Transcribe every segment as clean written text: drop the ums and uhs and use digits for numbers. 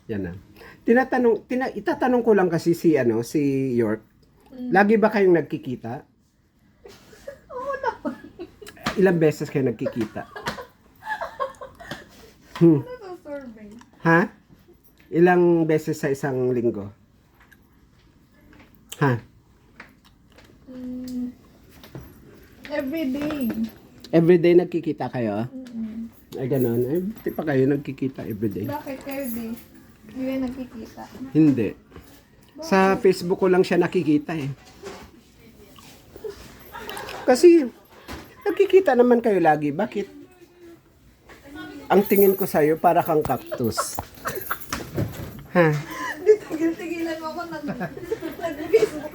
Yan na. Itatanong ko lang kasi si York. Lagi ba kayong nagkikita? Oo naman. Ilang beses kayo nagkikita? Ano to, survey? Ha? Ilang beses sa isang linggo? Ha? Everyday. Everyday nagkikita kayo? Mm-mm. Ay, ganun. Ay, di pa kayo nagkikita everyday? Bakit everyday? Hindi kayo nagkikita. Hindi. Sa Facebook ko lang siya nakikita eh. Kasi, nagkikita naman kayo lagi. Bakit? Ang tingin ko sa'yo, para kang cactus. Ha? Tigil-tigilan mo ako nag-Facebook.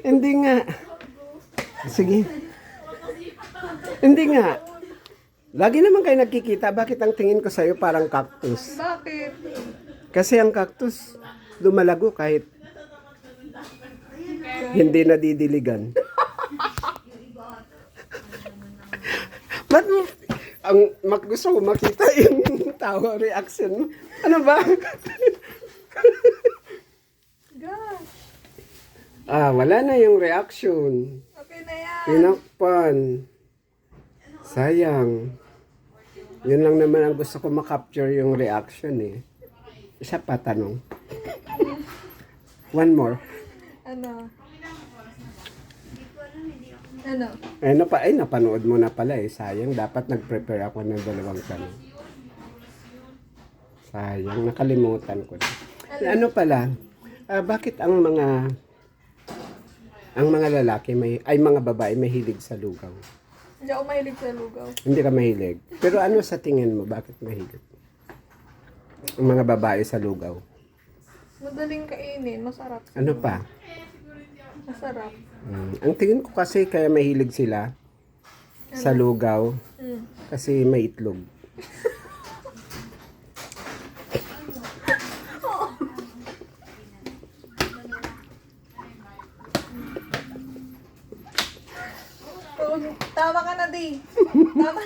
Hindi nga. Sige. Hindi nga. Lagi naman kayo nagkikita. Bakit ang tingin ko sa'yo parang cactus? Bakit? Kasi ang cactus, lumalago kahit hindi nadidiligan. Ba't mo, gusto ko makita yung tawa, reaction mo. Ano ba? Gosh. Wala na yung reaction. Okay na yan. Tinakpan. Sayang. Yun lang naman ang gusto ko makapture yung reaction eh. Isa pa tanong. One more. Ano? Ano? Napanood mo na pala eh. Sayang, dapat nag-prepare ako ng 2 tanong. Sayang, nakalimutan ko na. Ano pala? Bakit ang mga lalaki mga babae mahilig sa lugaw? Hindi ako mahilig sa lugaw. Hindi ka mahilig. Pero ano sa tingin mo, bakit mahilig ang mga babae sa lugaw? Madaling kainin, masarap. Ano pa? Masarap. Ang tingin ko kasi kaya mahilig sila sa lugaw Mm. kasi may itlog. Tama ka na, di. Tama na.